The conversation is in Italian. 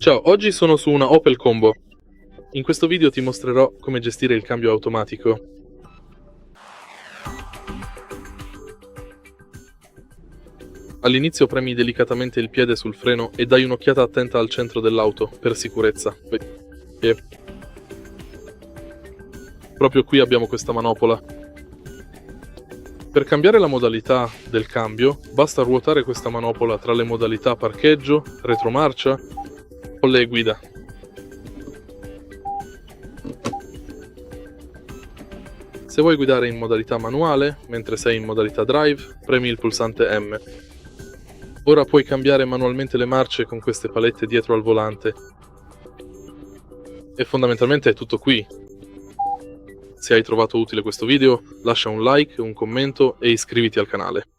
Ciao, oggi sono su una Opel Combo. In questo video ti mostrerò come gestire il cambio automatico. All'inizio premi delicatamente il piede sul freno e dai un'occhiata attenta al centro dell'auto, per sicurezza. E proprio qui abbiamo questa manopola. Per cambiare la modalità del cambio, basta ruotare questa manopola tra le modalità parcheggio, retromarcia o le guida. Se vuoi guidare in modalità manuale, mentre sei in modalità drive, premi il pulsante M. Ora puoi cambiare manualmente le marce con queste palette dietro al volante. E fondamentalmente è tutto qui. Se hai trovato utile questo video, lascia un like, un commento e iscriviti al canale.